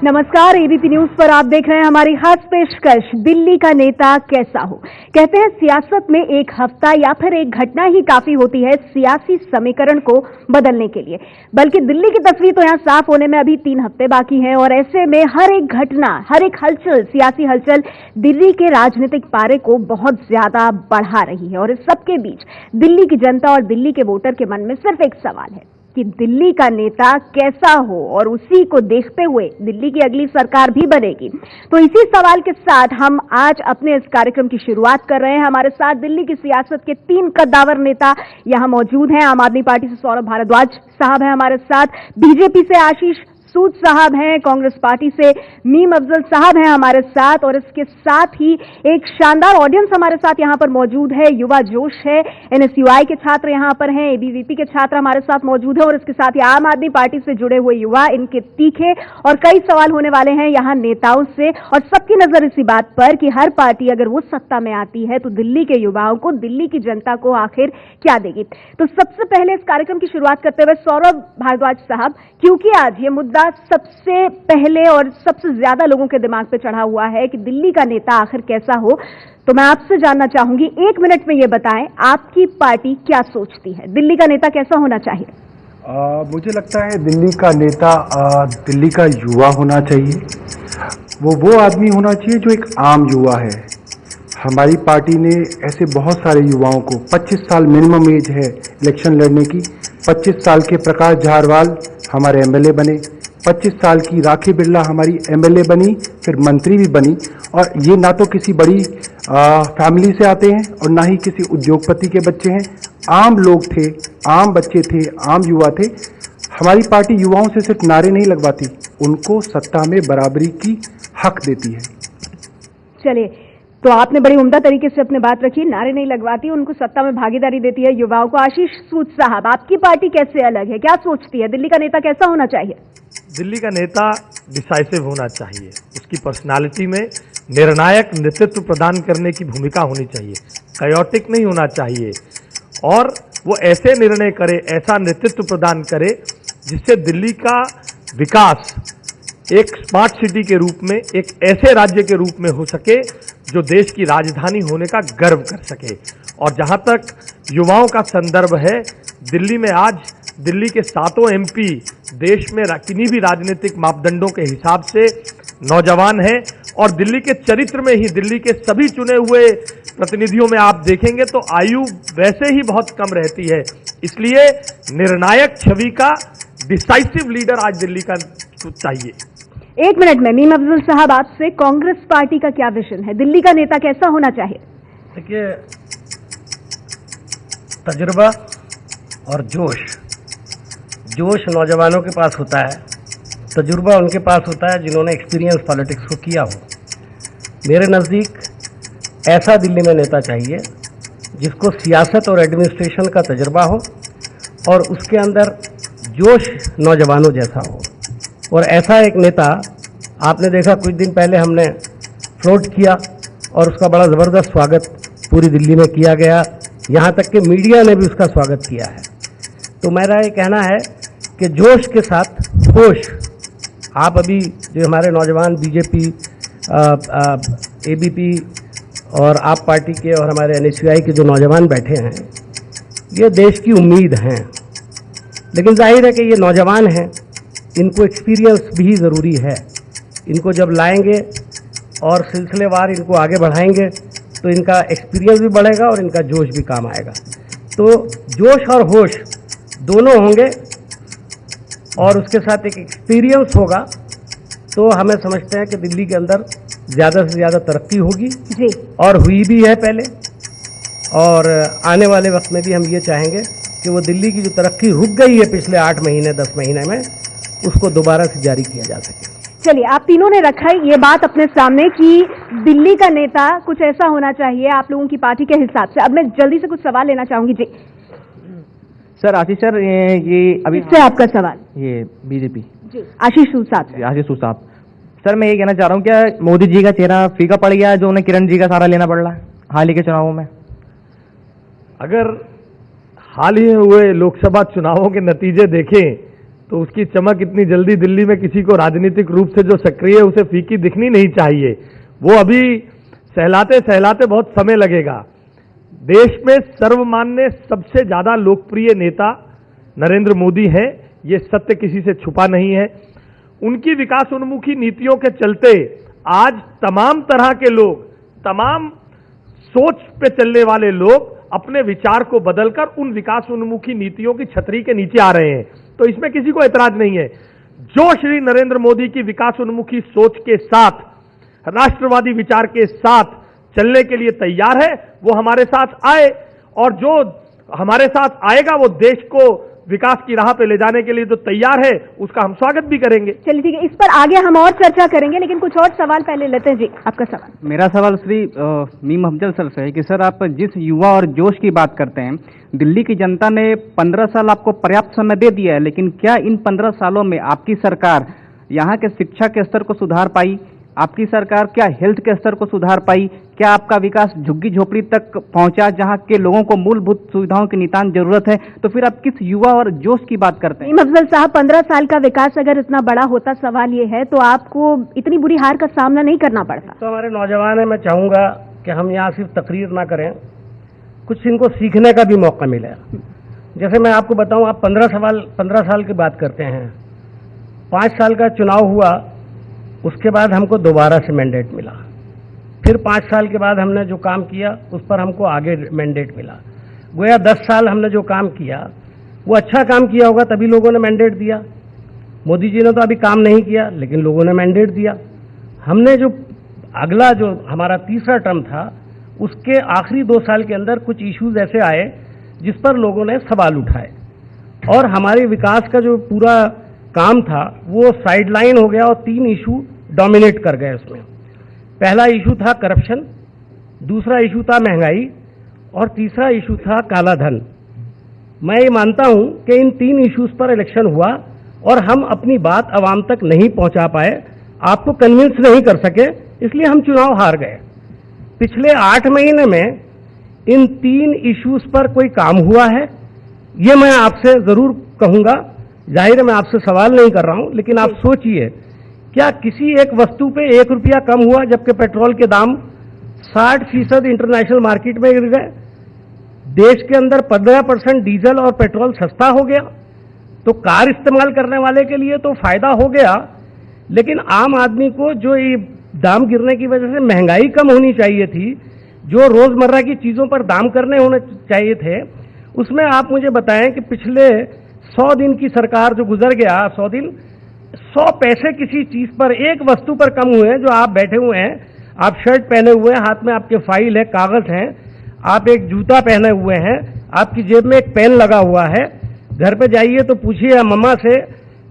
नमस्कार, ABP news पर आप देख रहे हैं हमारी खास पेशकश दिल्ली का नेता कैसा हो। कहते हैं सियासत में एक हफ्ता या फिर एक घटना ही काफी होती है सियासी समीकरण को बदलने के लिए, बल्कि दिल्ली की तस्वीर तो यहां साफ होने में अभी 3 हफ्ते बाकी हैं और ऐसे में हर एक घटना, हर एक हलचल, सियासी हलचल दिल्ली के राजनीतिक पारे को बहुत ज्यादा बढ़ा रही है। और इस सबके बीच दिल्ली की जनता और दिल्ली के वोटर के मन में सिर्फ एक सवाल है कि दिल्ली का नेता कैसा हो, और उसी को देखते हुए दिल्ली की अगली सरकार भी बनेगी। तो इसी सवाल के साथ हम आज अपने इस कार्यक्रम की शुरुआत कर रहे हैं। हमारे साथ दिल्ली की सियासत के 3 कद्दावर नेता यहां मौजूद हैं। आम आदमी पार्टी से सौरभ भारद्वाज साहब हैं हमारे साथ, बीजेपी से आशीष सूद साहब हैं, कांग्रेस पार्टी से मीम अफजल साहब हैं हमारे साथ, और इसके साथ ही एक शानदार ऑडियंस हमारे साथ यहां पर मौजूद है। युवा जोश है, एनएसयूआई के छात्र यहां पर हैं, एबीवीपी के छात्र हमारे साथ मौजूद हैं, और इसके साथ ही आम आदमी पार्टी से जुड़े हुए युवा। इनके तीखे और कई सवाल होने वाले हैं यहां नेताओं से, और सबकी नजर इसी बात पर कि हर पार्टी अगर वो सत्ता में आती है तो दिल्ली के युवाओं को, दिल्ली की जनता को आखिर क्या देगी। तो सबसे पहले इस कार्यक्रम की शुरुआत करते हुए सौरभ भारद्वाज साहब, क्योंकि आज ये मुद्दा सबसे पहले और सबसे ज्यादा लोगों के दिमाग पे चढ़ा हुआ है कि दिल्ली का नेता आखिर कैसा हो, तो मैं आपसे जानना चाहूंगी 1 मिनट में ये बताएं आपकी पार्टी क्या सोचती है, दिल्ली का नेता कैसा होना चाहिए। मुझे लगता है दिल्ली का नेता दिल्ली का युवा होना चाहिए। वो आदमी होना चाहिए जो एक आम युवा है। हमारी पार्टी ने ऐसे बहुत सारे युवाओं को, 25 साल मिनिमम एज है इलेक्शन लड़ने की। 25 साल के प्रकाश झारवाल हमारे एमएलए बने, 25 साल की राखी बिरला हमारी एमएलए बनी, फिर मंत्री भी बनी। और ये ना तो किसी बड़ी फैमिली से आते हैं और ना ही किसी उद्योगपति के बच्चे हैं। आम लोग थे, आम बच्चे थे, आम युवा थे। हमारी पार्टी युवाओं से सिर्फ नारे नहीं लगवाती, उनको सत्ता में बराबरी की हक देती है। चलिए, तो आपने बड़ी उम्दा तरीके से अपनी बात रखी, नारे नहीं लगवाती, उनको सत्ता में भागीदारी देती है युवाओं को। आशीष सूद साहब, आपकी पार्टी कैसे अलग है, क्या सोचती है, दिल्ली का नेता कैसा होना चाहिए। दिल्ली का नेता डिसाइसिव होना चाहिए, उसकी पर्सनालिटी में निर्णायक नेतृत्व प्रदान करने की भूमिका होनी चाहिए, कायोटिक नहीं होना चाहिए, और वो ऐसे निर्णय करे, ऐसा नेतृत्व प्रदान करे जिससे दिल्ली का विकास एक स्मार्ट सिटी के रूप में, एक ऐसे राज्य के रूप में हो सके जो देश की राजधानी होने का गर्व कर सके। और जहां तक युवाओं का संदर्भ है, दिल्ली में आज दिल्ली के 7 एमपी देश में किन्हीं भी राजनीतिक मापदंडों के हिसाब से नौजवान हैं, और दिल्ली के चरित्र में ही दिल्ली के सभी चुने हुए प्रतिनिधियों में आप देखेंगे तो आयु वैसे ही बहुत कम रहती है। इसलिए निर्णायक छवि का डिसाइसिव लीडर आज दिल्ली का चाहिए। 1 मिनट में मीम अफजल साहब, आपसे कांग्रेस पार्टी का क्या विजन है, दिल्ली का नेता कैसा होना चाहिए। देखिए, तजुर्बा और जोश नौजवानों के पास होता है, तजुर्बा उनके पास होता है जिन्होंने एक्सपीरियंस पॉलिटिक्स को किया हो। मेरे नज़दीक ऐसा दिल्ली में नेता चाहिए जिसको सियासत और एडमिनिस्ट्रेशन का तजुर्बा हो और उसके अंदर जोश नौजवानों जैसा हो। और ऐसा एक नेता आपने देखा, कुछ दिन पहले हमने फ्लोट किया और उसका बड़ा ज़बरदस्त स्वागत पूरी दिल्ली में किया गया, यहाँ तक कि मीडिया ने भी उसका स्वागत किया है। तो मेरा ये कहना है कि जोश के साथ होश, आप अभी जो हमारे नौजवान बीजेपी, एबीपी और आप पार्टी के और हमारे एनएसयूआई के जो नौजवान बैठे हैं, ये देश की उम्मीद हैं। लेकिन जाहिर है कि ये नौजवान हैं, इनको एक्सपीरियंस भी ज़रूरी है। इनको जब लाएंगे और सिलसिलेवार इनको आगे बढ़ाएंगे तो इनका एक्सपीरियंस भी बढ़ेगा और इनका जोश भी काम आएगा। तो जोश और होश दोनों होंगे और उसके साथ एक एक्सपीरियंस होगा, तो हमें समझते हैं कि दिल्ली के अंदर ज़्यादा से ज़्यादा तरक्की होगी जी, और हुई भी है पहले, और आने वाले वक्त में भी हम ये चाहेंगे कि वो दिल्ली की जो तरक्की रुक गई है पिछले 8 महीने 10 महीने में, उसको दोबारा से जारी किया जा सके। चलिए, आप तीनों ने रखा है ये बात अपने सामने कि दिल्ली का नेता कुछ ऐसा होना चाहिए आप लोगों की पार्टी के हिसाब से। अब मैं जल्दी से कुछ सवाल लेना चाहूंगी जी। सर आशीष सर, ये अभी से आपका सवाल, ये बीजेपी जी, आशीष सूद साहब। आशीष सूद साहब, सर मैं ये कहना चाह रहा हूँ, क्या मोदी जी का चेहरा फीका पड़ गया है जो उन्हें किरण जी का सहारा लेना पड़ रहा है हाल ही के चुनावों में। अगर हाल ही हुए लोकसभा चुनावों के नतीजे देखें तो उसकी चमक इतनी जल्दी दिल्ली में किसी को राजनीतिक रूप से जो सक्रिय है उसे फीकी दिखनी नहीं चाहिए। वो अभी सहलाते सहलाते बहुत समय लगेगा। देश में सर्वमान्य सबसे ज्यादा लोकप्रिय नेता नरेंद्र मोदी हैं, ये सत्य किसी से छुपा नहीं है। उनकी विकास उन्मुखी नीतियों के चलते आज तमाम तरह के लोग, तमाम सोच पे चलने वाले लोग अपने विचार को बदलकर उन विकास उन्मुखी नीतियों की छतरी के नीचे आ रहे हैं, तो इसमें किसी को ऐतराज नहीं है। जो श्री नरेंद्र मोदी की विकास उन्मुखी सोच के साथ, राष्ट्रवादी विचार के साथ चलने के लिए तैयार है, वो हमारे साथ आए, और जो हमारे साथ आएगा वो देश को विकास की राह पे ले जाने के लिए जो तैयार है उसका हम स्वागत भी करेंगे। चलिए ठीक है, इस पर आगे हम और चर्चा करेंगे, लेकिन कुछ और सवाल पहले लेते हैं। जी, आपका सवाल। मेरा सवाल श्री मीम अफजल सर से है कि सर, आप जिस युवा और जोश की बात करते हैं, दिल्ली की जनता ने 15 साल आपको पर्याप्त समय दे दिया है, लेकिन क्या इन 15 सालों में आपकी सरकार यहाँ के शिक्षा के स्तर को सुधार पाई? आपकी सरकार क्या हेल्थ के स्तर को सुधार पाई? क्या आपका विकास झुग्गी झोपड़ी तक पहुंचा जहां के लोगों को मूलभूत सुविधाओं की नितांत जरूरत है? तो फिर आप किस युवा और जोश की बात करते हैं? अफजल साहब, 15 साल का विकास अगर इतना बड़ा होता, सवाल ये है, तो आपको इतनी बुरी हार का सामना नहीं करना पड़ता। तो हमारे नौजवान है, मैं चाहूँगा कि हम यहाँ सिर्फ तकरीर ना करें, कुछ इनको सीखने का भी मौका मिले। जैसे मैं आपको बताऊँ, आप 15 साल की बात करते हैं, 5 साल का चुनाव हुआ, उसके बाद हमको दोबारा से मैंडेट मिला, फिर 5 साल के बाद हमने जो काम किया उस पर हमको आगे मैंडेट मिला। गोया 10 साल हमने जो काम किया वो अच्छा काम किया होगा तभी लोगों ने मैंडेट दिया। मोदी जी ने तो अभी काम नहीं किया, लेकिन लोगों ने मैंडेट दिया। हमने जो अगला जो हमारा तीसरा टर्म था, उसके आखिरी 2 साल के अंदर कुछ इश्यूज ऐसे आए जिस पर लोगों ने सवाल उठाए, और हमारे विकास का जो पूरा काम था वो साइडलाइन हो गया, और 3 इशू डोमिनेट कर गए उसमें। पहला इशू था करप्शन, दूसरा इशू था महंगाई, और तीसरा इशू था काला धन। मैं ये मानता हूं कि इन 3 इश्यूज पर इलेक्शन हुआ और हम अपनी बात आवाम तक नहीं पहुंचा पाए, आपको कन्विंस नहीं कर सके, इसलिए हम चुनाव हार गए। पिछले 8 महीने में इन 3 इश्यूज पर कोई काम हुआ है, ये मैं आपसे जरूर कहूंगा। जाहिर है मैं आपसे सवाल नहीं कर रहा हूं, लेकिन आप सोचिए, क्या किसी एक वस्तु पे 1 रुपया कम हुआ जबकि पेट्रोल के दाम 60% इंटरनेशनल मार्केट में गिर गए? देश के अंदर 15% डीजल और पेट्रोल सस्ता हो गया। तो कार इस्तेमाल करने वाले के लिए तो फायदा हो गया, लेकिन आम आदमी को जो ये दाम गिरने की वजह से महंगाई कम होनी चाहिए थी, जो रोजमर्रा की चीजों पर दाम करने होने चाहिए थे, उसमें आप मुझे बताएं कि पिछले 100 दिन की सरकार जो गुजर गया, 100 दिन, 100 पैसे किसी चीज पर, एक वस्तु पर कम हुए हैं। जो आप बैठे हुए हैं, आप शर्ट पहने हुए हैं, हाथ में आपके फाइल है, कागज हैं, आप एक जूता पहने हुए हैं, आपकी जेब में एक पेन लगा हुआ है। घर पे जाइए तो पूछिए मम्मा से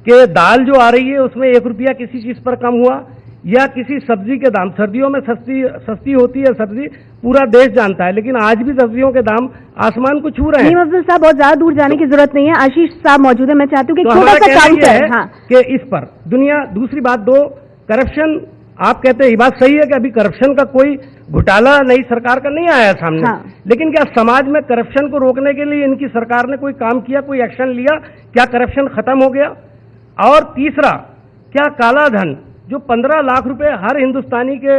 कि दाल जो आ रही है उसमें 1 रुपया किसी चीज पर कम हुआ, या किसी सब्जी के दाम, सर्दियों में सस्ती होती है सब्जी, पूरा देश जानता है, लेकिन आज भी सब्जियों के दाम आसमान को छू रहे हैं। अफजल साहब, बहुत ज्यादा दूर जाने की जरूरत नहीं है, आशीष साहब मौजूद है, मैं चाहती हूँ कि तो छोटा सा काउंटर है हाँ। कि इस पर दुनिया, दूसरी बात, 2 करप्शन, आप कहते हैं ये बात सही है कि अभी करप्शन का कोई घोटाला नई सरकार का नहीं आया सामने, हाँ। लेकिन क्या समाज में करप्शन को रोकने के लिए इनकी सरकार ने कोई काम किया, कोई एक्शन लिया? क्या करप्शन खत्म हो गया? और तीसरा, क्या काला धन जो 15 लाख रुपए हर हिंदुस्तानी के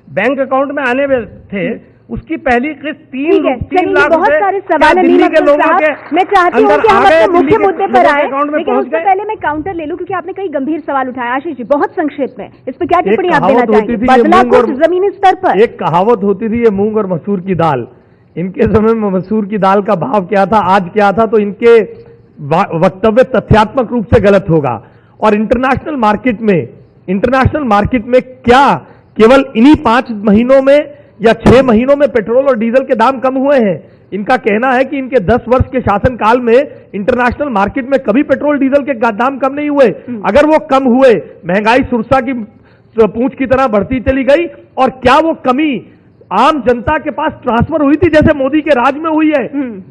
बैंक अकाउंट में आने थे, उसकी पहली किस्त 3 लाख बहुत सारे सवाल है दिल्ली के लोगों के, मैं चाहती हूँ कि हम अपने मुख्य मुद्दे पर आए, लेकिन उससे पहले मैं काउंटर ले लूं, क्योंकि आपने कई गंभीर सवाल उठाए। आशीष जी, बहुत संक्षेप में इस पर क्या टिप्पणी आप देना चाहेंगे? बदला कुछ जमीनी स्तर पर। एक कहावत होती थी, ये मूंग और मसूर की दाल। इनके समय में मसूर की दाल का भाव क्या था, आज क्या था, तो इनके वक्तव्य तथ्यात्मक रूप से गलत होगा। और इंटरनेशनल मार्केट में क्या केवल इन्हीं 5 महीनों में या 6 महीनों में पेट्रोल और डीजल के दाम कम हुए हैं? इनका कहना है कि इनके 10 वर्ष के शासनकाल में इंटरनेशनल मार्केट में कभी पेट्रोल डीजल के दाम कम नहीं हुए। अगर वो कम हुए, महंगाई सुरसा की पूंछ की तरह बढ़ती चली गई, और क्या वो कमी आम जनता के पास ट्रांसफर हुई थी जैसे मोदी के राज में हुई है।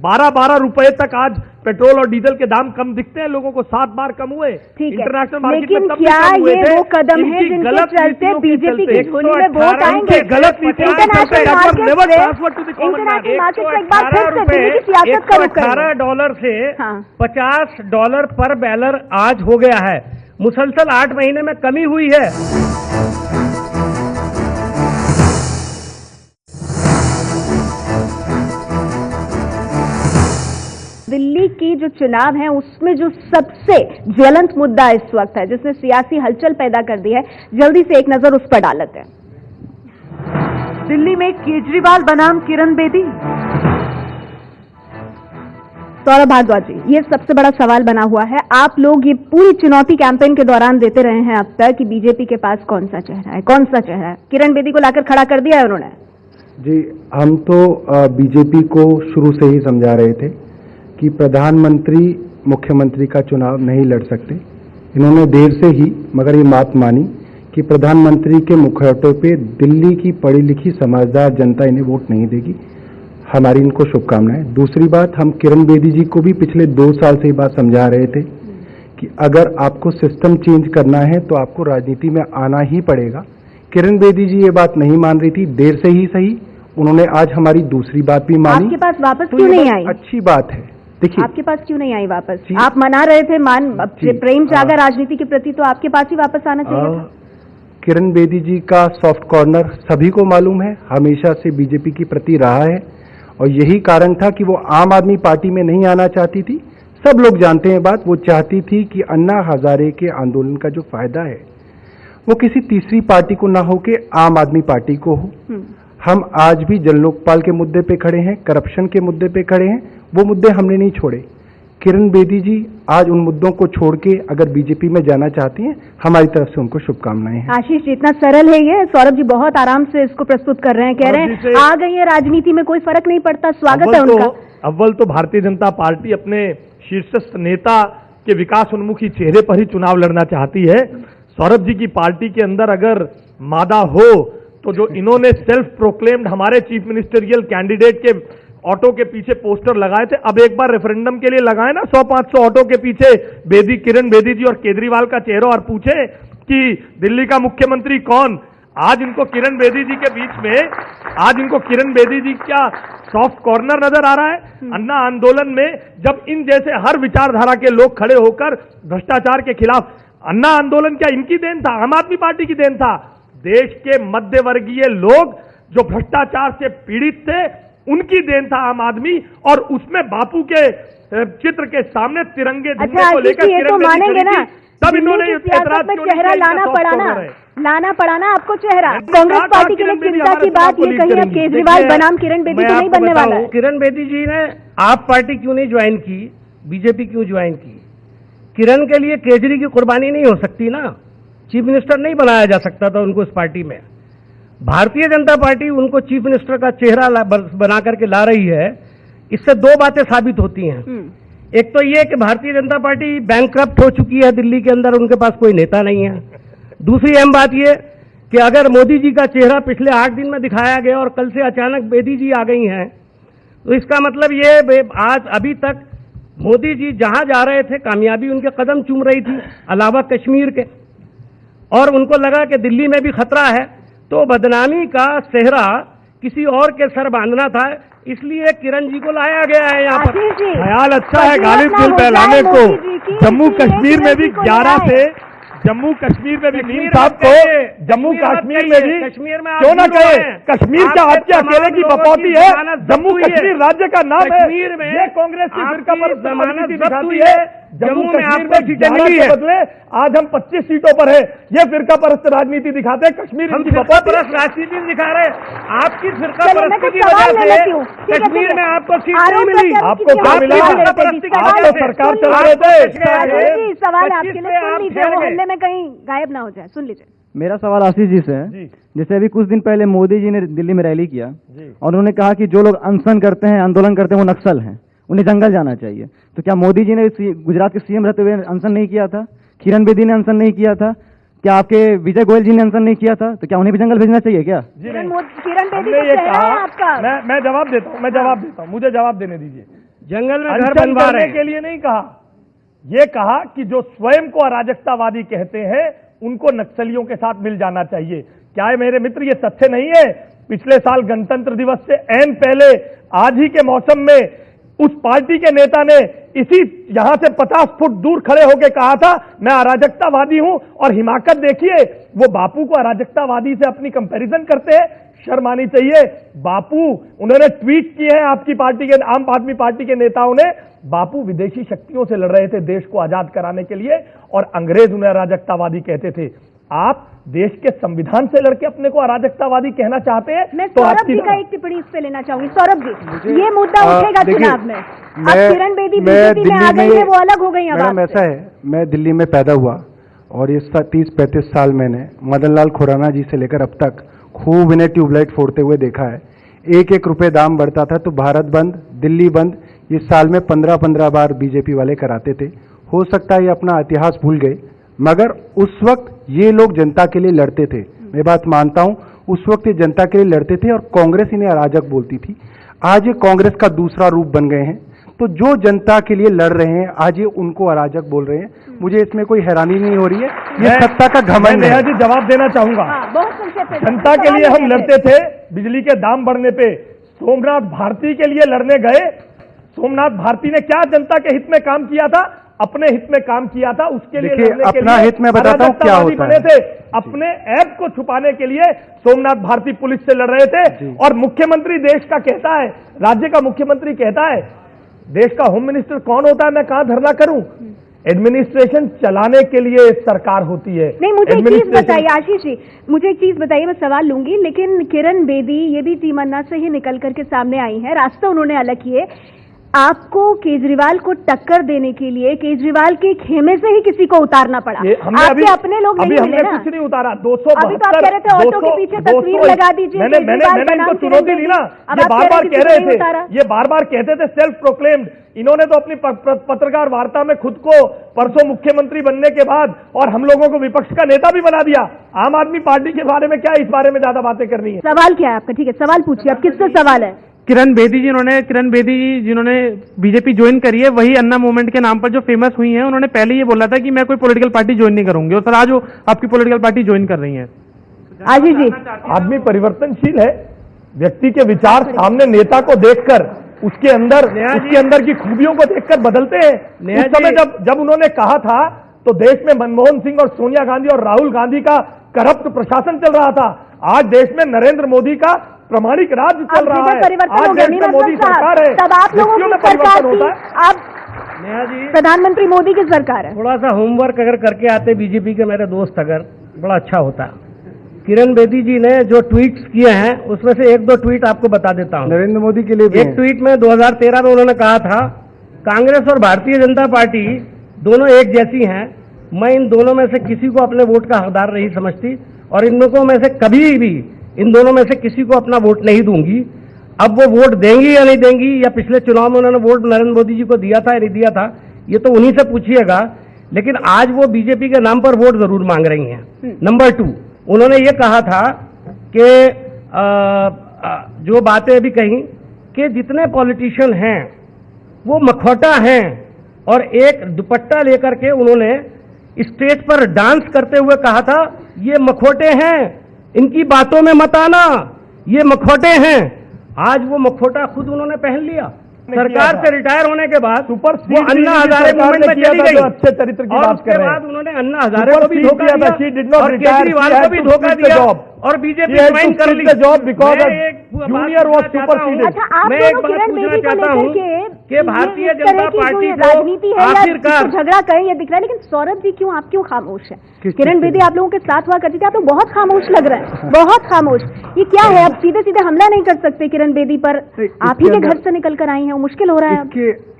12-12 रुपए तक आज पेट्रोल और डीजल के दाम कम दिखते हैं लोगों को, 7 बार कम हुए इंटरनेशनल मार्केट में, लेकिन क्या ये वो कदम है जिनके चलते बीजेपी की झोली में वोट आएंगे? गलत नीतियों के चलते इंटरनेशनल मार्केट से एक बार फिर से दिल्ली की सियासत का रुख करें। $18 से हाँ। $50 पर बैरल आज हो गया है, मुसलसल 8 महीने में कमी हुई है। दिल्ली की जो चुनाव है उसमें जो सबसे ज्वलंत मुद्दा इस वक्त है, जिसने सियासी हलचल पैदा कर दी है, जल्दी से एक नजर उस पर डाल लेते हैं। दिल्ली में केजरीवाल बनाम किरण बेदी। सौरभ भारद्वाज जी, ये सबसे बड़ा सवाल बना हुआ है। आप लोग ये पूरी चुनौती कैंपेन के दौरान देते रहे हैं अब तक कि बीजेपी के पास कौन सा चेहरा है, कौन सा चेहरा है। किरण बेदी को लाकर खड़ा कर दिया है उन्होंने। जी, हम तो बीजेपी को शुरू से ही समझा रहे थे कि प्रधानमंत्री मुख्यमंत्री का चुनाव नहीं लड़ सकते। इन्होंने देर से ही मगर ये बात मानी कि प्रधानमंत्री के मुखौटे पे दिल्ली की पढ़ी लिखी समझदार जनता इन्हें वोट नहीं देगी। हमारी इनको शुभकामनाएं। दूसरी बात, हम किरण बेदी जी को भी पिछले 2 साल से ये बात समझा रहे थे कि अगर आपको सिस्टम चेंज करना है तो आपको राजनीति में आना ही पड़ेगा। किरण बेदी जी ये बात नहीं मान रही थी, देर से ही सही उन्होंने आज हमारी दूसरी बात भी मानी। आपके पास वापस तो क्यों नहीं आई? अच्छी बात है। देखिए, आपके पास क्यों नहीं आई वापस? आप मना रहे थे, प्रेम जागा राजनीति के प्रति, तो आपके पास ही वापस आना चाहिए था। किरण बेदी जी का सॉफ्ट कॉर्नर सभी को मालूम है, हमेशा से बीजेपी के प्रति रहा है और यही कारण था कि वो आम आदमी पार्टी में नहीं आना चाहती थी। सब लोग जानते हैं बात, वो चाहती थी कि अन्ना हजारे के आंदोलन का जो फायदा है वो किसी तीसरी पार्टी को ना हो के आम आदमी पार्टी को हो। हम आज भी जन लोकपाल के मुद्दे पे खड़े हैं, करप्शन के मुद्दे पे खड़े हैं, वो मुद्दे हमने नहीं छोड़े। किरण बेदी जी आज उन मुद्दों को छोड़ के अगर बीजेपी में जाना चाहती हैं, हमारी तरफ से उनको शुभकामनाएं हैं। आशीष जी, इतना सरल है ये? सौरभ जी बहुत आराम से इसको प्रस्तुत कर रहे हैं, कह रहे हैं आ गई है राजनीति में, कोई फर्क नहीं पड़ता, स्वागत है उनका। अव्वल तो भारतीय जनता पार्टी अपने शीर्षस्थ नेता के विकास उन्मुखी चेहरे पर ही चुनाव लड़ना चाहती है। सौरभ जी की पार्टी के अंदर अगर मादा हो तो जो इन्होंने सेल्फ प्रोक्लेम्ड हमारे चीफ मिनिस्टरियल कैंडिडेट के ऑटो के पीछे पोस्टर लगाए थे, अब एक बार रेफरेंडम के लिए लगाए ना 100-500 ऑटो के पीछे किरण बेदी जी और केजरीवाल का चेहरा और पूछे कि दिल्ली का मुख्यमंत्री कौन। आज इनको किरण बेदी जी के बीच में, आज इनको किरण बेदी जी क्या सॉफ्ट कॉर्नर नजर आ रहा है अन्ना आंदोलन में, जब इन जैसे हर विचारधारा के लोग खड़े होकर भ्रष्टाचार के खिलाफ। अन्ना आंदोलन क्या इनकी देन था? आम आदमी पार्टी की देन था। देश के मध्यवर्गीय लोग जो भ्रष्टाचार से पीड़ित थे उनकी देन था आम आदमी, और उसमें बापू के चित्र के सामने तिरंगे झंडे को लेकर ये तो मानेंगे ना, तब इन्होंने सियासत में चेहरा लाना पड़ा ना आपको चेहरा। कांग्रेस पार्टी के लिए चिंता की बात ये कही अब केजरीवाल बनाम किरण बेदी तो नहीं बनने वाला है। किरण बेदी जी ने आप पार्टी क्यों नहीं ज्वाइन की, बीजेपी क्यों ज्वाइन की? किरण के लिए केजरी की कुर्बानी नहीं हो सकती ना, चीफ मिनिस्टर नहीं बनाया जा सकता था उनको इस पार्टी में। भारतीय जनता पार्टी उनको चीफ मिनिस्टर का चेहरा बना करके ला रही है। इससे 2 बातें साबित होती हैं। एक तो ये कि भारतीय जनता पार्टी बैंकक्रप्ट हो चुकी है, दिल्ली के अंदर उनके पास कोई नेता नहीं है। दूसरी अहम बात ये कि अगर मोदी जी का चेहरा पिछले 8 दिन में दिखाया गया और कल से अचानक बेदी जी आ गई हैं, तो इसका मतलब ये आज अभी तक मोदी जी जहां जा रहे थे कामयाबी उनके कदम चूम रही थी, अलावा कश्मीर के, और उनको लगा कि दिल्ली में भी खतरा है, तो बदनामी का सेहरा किसी और के सर बांधना था, इसलिए किरण जी को लाया गया है यहाँ पर। ख्याल अच्छा है गालिब दिल बहलाने को। जम्मू कश्मीर में भी 11 से जम्मू कश्मीर में भी मीम साहब को जम्मू कश्मीर में भी क्यों ना कहे, कश्मीर क्या आपके अकेले की बपौती है? जम्मू कश्मीर राज्य का नाम है। ये कांग्रेस की फिरका पर जमानत दिखाती है। जम्मू में आपको सीटें मिली है, बदले आज हम 25 सीटों पर है। ये फिरका परस्त राजनीति दिखाते हैं, कश्मीर की बपौती राजनीति दिखा रहे हैं। आपकी फिरका परस्ती की वजह से कश्मीर में आपको सीट नहीं मिली। आपको क्या मिला? आप तो सरकार चला रहे थे। सवाल आपके लिए, सुन लीजिए, वो हल्ले में कहीं गायब ना हो जाए, सुन लीजिए। मेरा सवाल आशीष जी से है। जैसे अभी कुछ दिन पहले मोदी जी ने दिल्ली में रैली किया और उन्होंने कहा कि जो लोग अनशन करते हैं, आंदोलन करते हैं, वो नक्सल हैं, उन्हें जंगल जाना चाहिए। तो क्या मोदी जी ने गुजरात के सीएम रहते हुए अनशन नहीं किया था? किरण बेदी ने अनशन नहीं किया था? क्या आपके विजय गोयल जी ने अनशन नहीं किया था? तो क्या उन्हें भी जंगल भेजना चाहिए क्या? किरण बेदी हमने का ये चेहरा है कहा, आपका। मैं जवाब देता हूं, मैं जवाब देता हूं, मुझे जवाब देने दीजिए। जंगल में घर अनशन बनवा रहे करने हैं। के लिए नहीं कहा, ये कहा कि जो स्वयं को अराजकतावादी कहते हैं उनको नक्सलियों के साथ मिल जाना चाहिए। क्या है मेरे मित्र, ये तथ्य नहीं है? पिछले साल गणतंत्र दिवस से ऐन पहले आज ही के मौसम में उस पार्टी के नेता ने इसी यहां से 50 फुट दूर खड़े होकर कहा था मैं अराजकतावादी हूं, और हिमाकत देखिए, वो बापू को अराजकतावादी से अपनी कंपैरिजन करते हैं। शर्म आनी चाहिए। बापू, उन्होंने ट्वीट किए हैं आपकी पार्टी के, आम आदमी पार्टी के नेताओं ने, बापू विदेशी शक्तियों से लड़ रहे थे देश को आजाद कराने के लिए, और अंग्रेज उन्हें अराजकतावादी कहते थे। आप देश के संविधान से लड़के अपने को अराजकतावादी कहना चाहते हैं? मैं तो सौरभ जी का एक टिप्पणी इस पे लेना चाहूंगी। सौरभ जी, ये मुद्दा उठेगा देखिए, चुनाव में। अब मैं- किरण बेदी मैं बीजेपी में आ दिल्ली गई है, वो अलग हो गई अब मैडम, आपसे। ऐसा है, मैं दिल्ली में पैदा हुआ और ये 30-35 साल मैंने मदन लाल खुराना जी से लेकर अब तक खूब इन्हें ट्यूबलाइट फोड़ते हुए देखा है। 1-1 रुपए दाम बढ़ता था तो भारत बंद, दिल्ली बंद, ये साल में 15-15 बार बीजेपी वाले कराते थे। हो सकता है ये अपना इतिहास भूल गए, मगर उस वक्त ये लोग जनता के लिए लड़ते थे। मैं बात मानता हूं, उस वक्त ये जनता के लिए लड़ते थे और कांग्रेस इन्हें अराजक बोलती थी। आज ये कांग्रेस का दूसरा रूप बन गए हैं, तो जो जनता के लिए लड़ रहे हैं आज ये उनको अराजक बोल रहे हैं। मुझे इसमें कोई हैरानी नहीं हो रही है, ये सत्ता का घमंड नेहा है। जी जवाब देना चाहूंगा। हाँ, बहुत संक्षेप में। जनता के लिए हम लड़ते थे बिजली के दाम बढ़ने पे, सोमनाथ भारती के लिए लड़ने गए। सोमनाथ भारती ने क्या जनता के हित में काम किया था? अपने हित में काम किया था। उसके लिए देखिए, लड़ने के अपना लिए हित में बताता हूं क्या अराजकतावादी होता बने है। थे। अपने ऐप को छुपाने के लिए सोमनाथ भारती पुलिस से लड़ रहे थे। और मुख्यमंत्री देश का कहता है, राज्य का मुख्यमंत्री कहता है, देश का होम मिनिस्टर कौन होता है, मैं कहां धरना करूं? एडमिनिस्ट्रेशन चलाने के लिए सरकार होती है। नहीं, मुझे एक चीज बताइए आशीष जी, मुझे एक चीज बताइए, मैं सवाल लूंगी, लेकिन किरण बेदी ये भी टीम अन्ना से ही निकल करके सामने आई है, रास्ते उन्होंने अलग किए। आपको केजरीवाल को टक्कर देने के लिए केजरीवाल के खेमे से ही किसी को उतारना पड़ा। आपके अपने लोग नहीं मिले ना? कुछ नहीं उतारा। अभी तो आप कह रहे थे ऑटो के पीछे तस्वीर लगा दीजिए, मैंने केजरीवाल का इनको नाम चुनौती किरण दी ना। बेदी। ये अब आप बार कह बार रहे कह हैं रहे किसी को नहीं उतारा। थे, ये बार बार कहते थे सेल्फ प्रोक्लेम्ड। इन्होंने तो अपनी पत्रकार वार्ता में खुद को परसों मुख्यमंत्री बनने के बाद और हम लोगों को विपक्ष का नेता भी बना दिया। आम आदमी पार्टी के बारे में क्या इस बारे में ज्यादा बातें करनी है? सवाल क्या है आपका? ठीक है, सवाल पूछिए, अब किससे सवाल है? किरण बेदी जी जिन्होंने बीजेपी ज्वाइन करी है, वही अन्ना मूवमेंट के नाम पर जो फेमस हुई हैं, उन्होंने पहले ये बोला था कि मैं कोई पॉलिटिकल पार्टी ज्वाइन नहीं करूंगी, और सर आज वो आपकी पॉलिटिकल पार्टी ज्वाइन कर रही हैं। आशीष जी, आदमी परिवर्तनशील है। व्यक्ति के विचार सामने नेता को देखकर उसके अंदर की खूबियों को देखकर बदलते हैं। उस समय जब उन्होंने कहा था तो देश में मनमोहन सिंह और सोनिया गांधी और राहुल गांधी का करप्ट प्रशासन चल रहा था। आज देश में नरेंद्र मोदी का प्रामाणिक राज चल रहा है। आज देश में मोदी सरकार है। तब आप लोगों की सरकार थी, अब नेहा जी, प्रधानमंत्री मोदी की सरकार है। थोड़ा सा होमवर्क अगर करके आते बीजेपी के मेरे दोस्त, अगर बड़ा अच्छा होता। किरण बेदी जी ने जो ट्वीट्स किए हैं उसमें से 1-2 ट्वीट आपको बता देता हूं। नरेंद्र मोदी के लिए भी एक ट्वीट में 2013 में उन्होंने कहा था, कांग्रेस और भारतीय जनता पार्टी दोनों एक जैसी हैं, मैं इन दोनों में से किसी को अपने वोट का हकदार नहीं समझती और इन लोगों में से कभी भी इन दोनों में से किसी को अपना वोट नहीं दूंगी। अब वो वोट देंगी या नहीं देंगी, या पिछले चुनाव में उन्होंने वोट नरेंद्र मोदी जी को दिया था या नहीं दिया था, ये तो उन्हीं से पूछिएगा। लेकिन आज वो बीजेपी के नाम पर वोट जरूर मांग रही हैं। नंबर 2, उन्होंने ये कहा था कि जो बातें अभी कही कि जितने पॉलिटिशियन हैं वो मखौटा हैं, और एक दुपट्टा लेकर के उन्होंने स्टेज पर डांस करते हुए कहा था ये मखौटे हैं, इनकी बातों में मत आना, ये मखौटे हैं। आज वो मखौटा खुद उन्होंने पहन लिया। सरकार से रिटायर होने के बाद सुपर वो अन्ना हजारे मूवमेंट में चली गई, अच्छे चरित्र की और बात उसके कर रहे बाद हैं। उन्होंने अन्ना हजारे को भी धोखा दिया और केजरीवाल को भी धोखा दिया और बीजेपी ज्वाइन कर ली। जॉब बिकॉज मैं एक बात जूनियर वॉज पूछना चाहता हूं। सुपर अच्छा, आप मैं दोनों एक बात किरण पूछना बेदी को चाहता लेकर हूं के कि भारतीय इस तरह जनता की जो पार्टी ये को राजनीति है या आखिरकार इसको झगड़ा करें ये दिख रहा है, लेकिन सौरभ जी क्यों, आप क्यों खामोश हैं? किरण बेदी आप लोगों के साथ हुआ करती थी, आप लोग बहुत खामोश लग रहे हैं, बहुत खामोश। ये क्या है? अब सीधे सीधे हमला नहीं कर सकते किरण बेदी पर? आप ही के घर से निकल कर आई हैं, मुश्किल हो रहा है।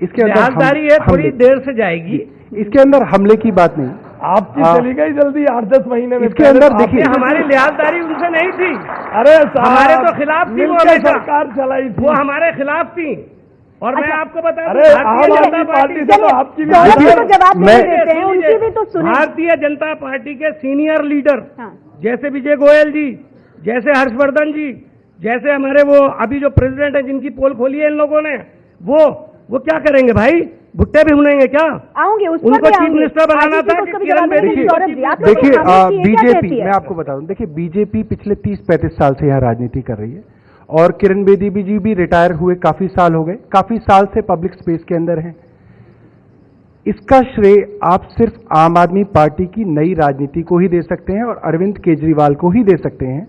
इसके अंदर लिहाजदारी है, थोड़ी देर से जाएगी। इसके अंदर हमले की बात नहीं। आपकी चली गई जल्दी 8-10 महीने में। इसके अंदर देखिए, हमारी लिहाजदारी उनसे नहीं थी, अरे हमारे तो खिलाफ थी वो हमेशा। सरकार चलाई थी, वो हमारे खिलाफ थी। और मैं आपको बता दूं, अरे भारतीय आम जनता आदमी पार्टी पार्टी से तो आपकी भी सौरभ जी देखिए, को जवाब नहीं मैं- देते हैं, उनकी भी तो सुने। भारतीय जनता पार्टी के सीनियर लीडर हाँ। जैसे विजय गोयल जी, जैसे हर्षवर्धन जी, जैसे हमारे वो अभी जो प्रेसिडेंट है जिनकी पोल खोली है इन लोगों ने, वो क्या करेंगे भाई? भुट्टे भी भुनेंगे क्या? आऊंगे उस पर उनको भी चीफ आऊंगे। मिनिस्टर बनाना आरसीपी था को कि उसका भी किरण जवाब बेदी देंगे। को सौरभ जी, आप लोगों देखिए की खामोशी है, क्या कहती बीजेपी, है? मैं आपको बता दूं, देखिए बीजेपी पिछले 30-35 साल से यहाँ राजनीति कर रही है और किरण बेदी जी भी रिटायर हुए काफी साल हो गए, काफी साल से पब्लिक स्पेस के अंदर हैं। इसका श्रेय आप सिर्फ आम आदमी पार्टी की नई राजनीति को ही दे सकते हैं और अरविंद केजरीवाल को ही दे सकते हैं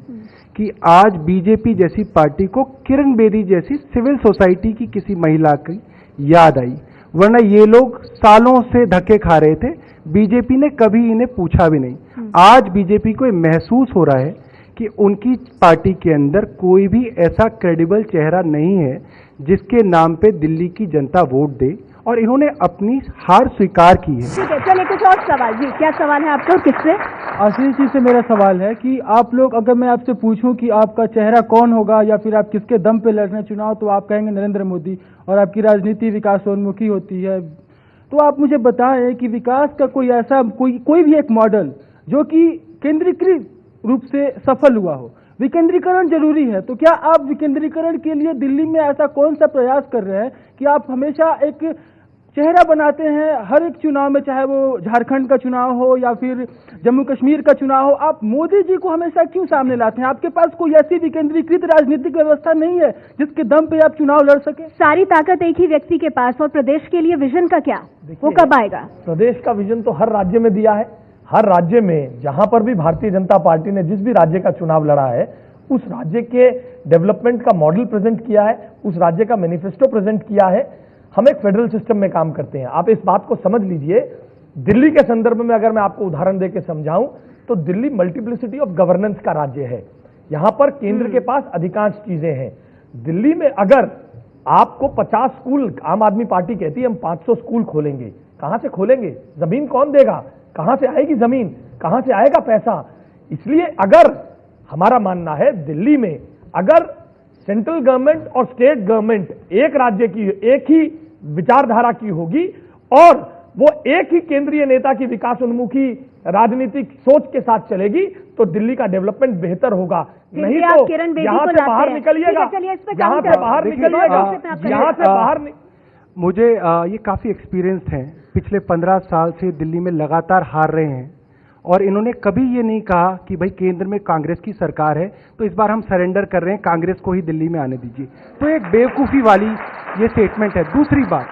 कि आज बीजेपी जैसी पार्टी को किरण बेदी जैसी सिविल सोसाइटी की किसी महिला की याद आई, वरना ये लोग सालों से धक्के खा रहे थे, बीजेपी ने कभी इन्हें पूछा भी नहीं। आज बीजेपी को ये महसूस हो रहा है कि उनकी पार्टी के अंदर कोई भी ऐसा क्रेडिबल चेहरा नहीं है जिसके नाम पे दिल्ली की जनता वोट दे, और इन्होंने अपनी हार स्वीकार की है। ठीक है, चलिए कुछ और सवाल। जी, क्या सवाल है आपका और किससे? आशीष जी से मेरा सवाल है कि आप लोग, अगर मैं आपसे पूछूं कि आपका चेहरा कौन होगा या फिर आप किसके दम पे लड़ रहे हैं चुनाव, तो आप कहेंगे नरेंद्र मोदी, और आपकी राजनीति विकासोन्मुखी होती है। तो आप मुझे बताएं कि विकास का कोई ऐसा कोई भी एक मॉडल जो कि केंद्रीकृत रूप से सफल हुआ हो। विकेंद्रीकरण जरूरी है, तो क्या आप विकेंद्रीकरण के लिए दिल्ली में ऐसा कौन सा प्रयास कर रहे हैं कि आप हमेशा एक चेहरा बनाते हैं हर एक चुनाव में, चाहे वो झारखंड का चुनाव हो या फिर जम्मू कश्मीर का चुनाव हो, आप मोदी जी को हमेशा क्यों सामने लाते हैं? आपके पास कोई ऐसी विकेंद्रीकृत राजनीतिक व्यवस्था नहीं है जिसके दम पे आप चुनाव लड़ सके? सारी ताकत एक ही व्यक्ति के पास, और प्रदेश के लिए विजन का क्या, वो कब आएगा? प्रदेश का विजन तो हर राज्य में दिया है। हर राज्य में जहां पर भी भारतीय जनता पार्टी ने जिस भी राज्य का चुनाव लड़ा है, उस राज्य के डेवलपमेंट का मॉडल प्रेजेंट किया है, उस राज्य का मैनिफेस्टो प्रेजेंट किया है। हम एक फेडरल सिस्टम में काम करते हैं, आप इस बात को समझ लीजिए। दिल्ली के संदर्भ में अगर मैं आपको उदाहरण देकर समझाऊं तो दिल्ली मल्टीप्लिसिटी ऑफ गवर्नेंस का राज्य है। यहां पर केंद्र के पास अधिकांश चीजें हैं। दिल्ली में अगर आपको 50 स्कूल, आम आदमी पार्टी कहती है हम 500 स्कूल खोलेंगे, कहां से खोलेंगे? जमीन कौन देगा? कहां से आएगी जमीन? कहां से आएगा पैसा? इसलिए अगर हमारा मानना है दिल्ली में अगर सेंट्रल गवर्नमेंट और स्टेट गवर्नमेंट एक राज्य की, एक ही विचारधारा की होगी और वो एक ही केंद्रीय नेता की विकासोन्मुखी राजनीतिक सोच के साथ चलेगी तो दिल्ली का डेवलपमेंट बेहतर होगा। नहीं तो यहां से बाहर निकलिएगा, यहां से बाहर निकलिएगा, यहां से बाहर। मुझे ये काफी एक्सपीरियंस है, पिछले 15 साल से दिल्ली में लगातार हार रहे हैं और इन्होंने कभी ये नहीं कहा कि भाई केंद्र में कांग्रेस की सरकार है तो इस बार हम सरेंडर कर रहे हैं, कांग्रेस को ही दिल्ली में आने दीजिए। तो एक बेवकूफ़ी वाली ये स्टेटमेंट है। दूसरी बात,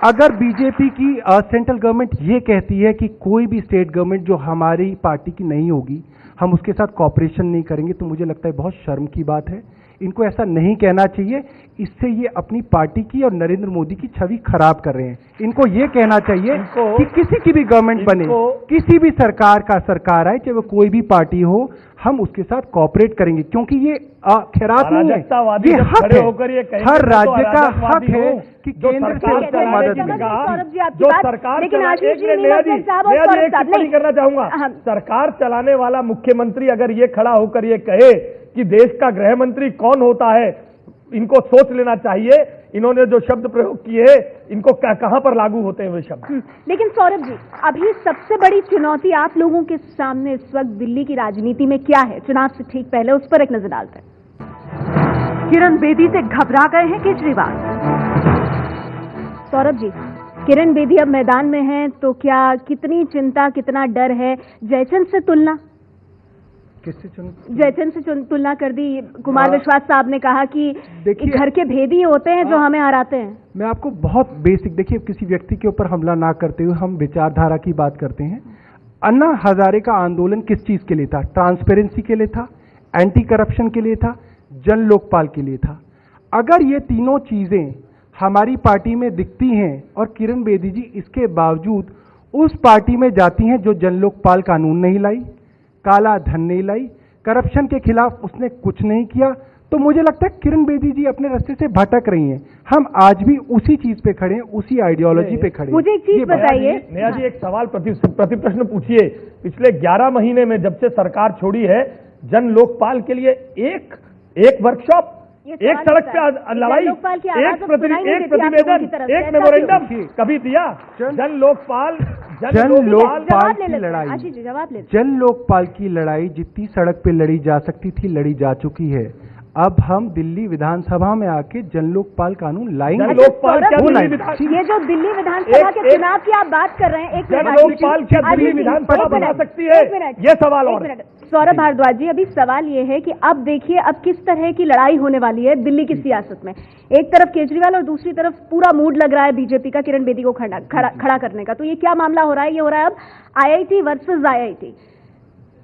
अगर बीजेपी की सेंट्रल गवर्नमेंट ये कहती है कि कोई भी स्टेट गवर्नमेंट जो हमारी पार्टी की नहीं होगी हम उसके साथ कॉपरेशन नहीं करेंगे, तो मुझे लगता है बहुत शर्म की बात है। इनको ऐसा नहीं कहना चाहिए, इससे ये अपनी पार्टी की और नरेंद्र मोदी की छवि खराब कर रहे हैं। इनको ये कहना चाहिए कि किसी की भी गवर्नमेंट बने, किसी भी सरकार का सरकार आए, चाहे वो कोई भी पार्टी हो, हम उसके साथ कॉपरेट करेंगे, क्योंकि ये खैरात नहीं है, ये हक है, हर राज्य का हक है कि केंद्र से उसको मदद मिले। जो सरकार करना चाहूंगा, सरकार चलाने वाला मुख्यमंत्री अगर ये खड़ा होकर ये कहे कि देश का गृह मंत्री कौन होता है, इनको सोच लेना चाहिए। इन्होंने जो शब्द प्रयोग किए इनको कहां पर लागू होते हैं वे शब्द। लेकिन सौरभ जी, अभी सबसे बड़ी चुनौती आप लोगों के सामने इस वक्त दिल्ली की राजनीति में क्या है, चुनाव से ठीक पहले उस पर एक नजर डालते हैं। किरण बेदी से घबरा गए हैं केजरीवाल। सौरभ जी, किरण बेदी अब मैदान में हैं, तो क्या कितनी चिंता, कितना डर है? जयचंद से तुलना, जयचंद से तुलना कर दी। कुमार विश्वास साहब ने कहा कि घर के भेदी होते हैं जो हमें हराते हैं। मैं आपको बहुत बेसिक, देखिए किसी व्यक्ति के ऊपर हमला ना करते हुए हम विचारधारा की बात करते हैं। अन्ना हजारे का आंदोलन किस चीज के लिए था? ट्रांसपेरेंसी के लिए था, एंटी करप्शन के लिए था, जन लोकपाल के लिए था। अगर ये तीनों चीजें हमारी पार्टी में दिखती हैं और किरण बेदी जी इसके बावजूद उस पार्टी में जाती हैं जो जन लोकपाल कानून नहीं लाई, काला धन नहीं लाई, करप्शन के खिलाफ उसने कुछ नहीं किया, तो मुझे लगता है किरण बेदी जी अपने रास्ते से भटक रही हैं। हम आज भी उसी चीज पे खड़े हैं, उसी आइडियोलॉजी पे खड़े हैं। मुझे एक चीज बताइए, नया जी एक सवाल प्रति प्रश्न पूछिए। पिछले 11 महीने में जब से सरकार छोड़ी है, जन लोकपाल के लिए एक वर्कशॉप, एक सड़क पे लड़ाई, एक प्रतिवेदन, एक मेमोरेंडम कभी दिया? जन लोकपाल की लड़ाई, जन लोकपाल की लड़ाई जितनी सड़क पे लड़ी जा सकती थी लड़ी जा चुकी है। अब हम दिल्ली विधानसभा में आके जन लोकपाल कानून लाएंगे। लोकपाल क्या वो दिल्ली लाएंगे। विधान- ये जो दिल्ली विधानसभा के चुनाव की आप बात कर रहे हैं, एक मिनट लोकपाल क्या दिल्ली विधानसभा बना सकती है? ये सवाल और है। सौरभ भारद्वाज जी, अभी सवाल ये है कि अब देखिए अब किस तरह की लड़ाई होने वाली है दिल्ली की सियासत में। एक तरफ केजरीवाल और दूसरी तरफ पूरा मूड लग रहा है बीजेपी का किरण बेदी को खड़ा करने का। तो ये क्या मामला हो रहा है? ये हो रहा है अब IIT versus IIT,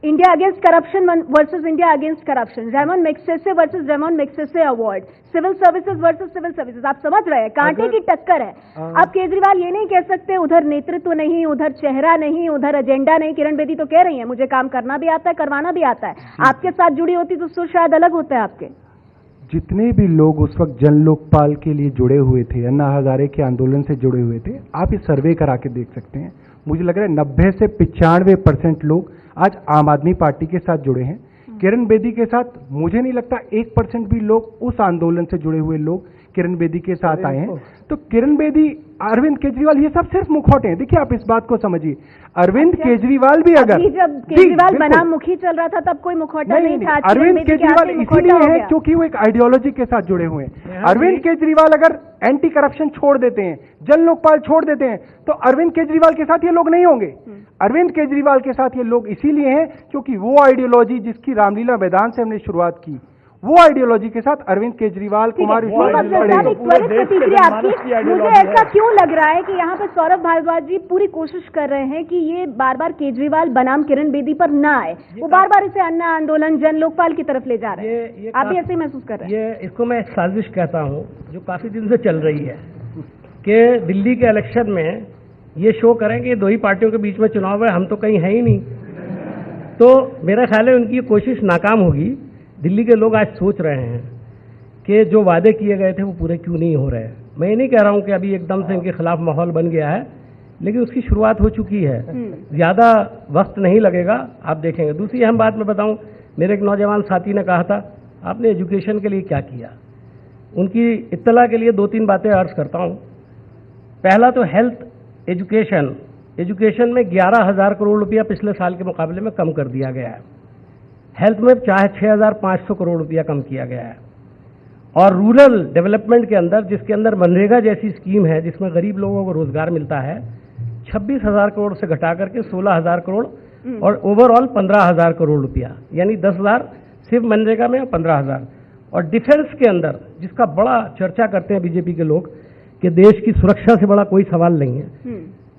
India against corruption versus India against corruption, Ramon Magsaysay versus Ramon Magsaysay award, civil services versus civil services. आप समझ रहे हैं, कांटे की टक्कर है। अब केजरीवाल ये नहीं कह सकते उधर नेतृत्व नहीं, उधर चेहरा नहीं, उधर एजेंडा नहीं। किरण बेदी तो कह रही है मुझे काम करना भी आता है, करवाना भी आता है। आपके साथ जुड़ी होती तो सुर शायद अलग होता है आपके। जितने भी लोग उस वक्त जन लोकपाल के लिए जुड़े हुए थे, अन्ना हजारे के आंदोलन से जुड़े हुए थे, आप ये सर्वे करा के देख सकते हैं। मुझे लग रहा है 90 से 95% लोग आज आम आदमी पार्टी के साथ जुड़े हैं। किरण बेदी के साथ मुझे नहीं लगता 1% भी लोग उस आंदोलन से जुड़े हुए लोग किरण बेदी के साथ आए हैं। तो किरण बेदी, अरविंद केजरीवाल, ये सब सिर्फ मुखौटे हैं। देखिए आप इस बात को समझिए, अरविंद केजरीवाल भी अगर जब केजरीवाल बनाम मुखी चल रहा था तब कोई मुखौटा नहीं था। अरविंद केजरीवाल इसीलिए है क्योंकि वो एक आइडियोलॉजी के साथ जुड़े हुए हैं। अरविंद केजरीवाल अगर एंटी करप्शन छोड़ देते हैं, जन लोकपाल छोड़ देते हैं, तो अरविंद केजरीवाल के साथ ये लोग नहीं होंगे। अरविंद केजरीवाल के साथ ये लोग इसीलिए हैं क्योंकि वो आइडियोलॉजी जिसकी रामलीला मैदान से हमने शुरुआत की, वो आइडियोलॉजी के साथ अरविंद केजरीवाल, कुमार विश्वास मुझे ऐसा क्यों लग रहा है कि यहाँ पर सौरभ भारद्वाज जी पूरी कोशिश कर रहे हैं कि ये बार बार केजरीवाल बनाम किरण बेदी पर ना आए, वो बार बार इसे अन्ना आंदोलन जन लोकपाल की तरफ ले जा रहे हैं। आप भी ऐसे ही महसूस कर रहे हैं? ये इसको मैं एक साजिश कहता हूँ जो काफी दिन से चल रही है कि दिल्ली के इलेक्शन में ये शो करें कि दो ही पार्टियों के बीच में चुनाव है, हम तो कहीं है ही नहीं। तो मेरा ख्याल है उनकी कोशिश नाकाम होगी। दिल्ली के लोग आज सोच रहे हैं कि जो वादे किए गए थे वो पूरे क्यों नहीं हो रहे हैं। मैं ये नहीं कह रहा हूँ कि अभी एकदम से इनके खिलाफ माहौल बन गया है, लेकिन उसकी शुरुआत हो चुकी है। ज़्यादा वक्त नहीं लगेगा, आप देखेंगे। दूसरी अहम बात मैं बताऊँ, मेरे एक नौजवान साथी ने कहा था आपने एजुकेशन के लिए क्या किया। उनकी इत्तला के लिए 2-3 बातें अर्ज करता हूँ। पहला तो हेल्थ एजुकेशन में 11,000 करोड़ रुपया पिछले साल के मुकाबले में कम कर दिया गया है। हेल्थ में चाहे 6,500 करोड़ रुपया कम किया गया है। और रूरल डेवलपमेंट के अंदर, जिसके अंदर मनरेगा जैसी स्कीम है जिसमें गरीब लोगों को रोजगार मिलता है, 26,000 करोड़ से घटा करके 16,000 करोड़ और ओवरऑल 15,000 करोड़ रुपया, यानी 10,000 सिर्फ मनरेगा में और 15,000। और डिफेंस के अंदर, जिसका बड़ा चर्चा करते हैं बीजेपी के लोग कि देश की सुरक्षा से बड़ा कोई सवाल नहीं है,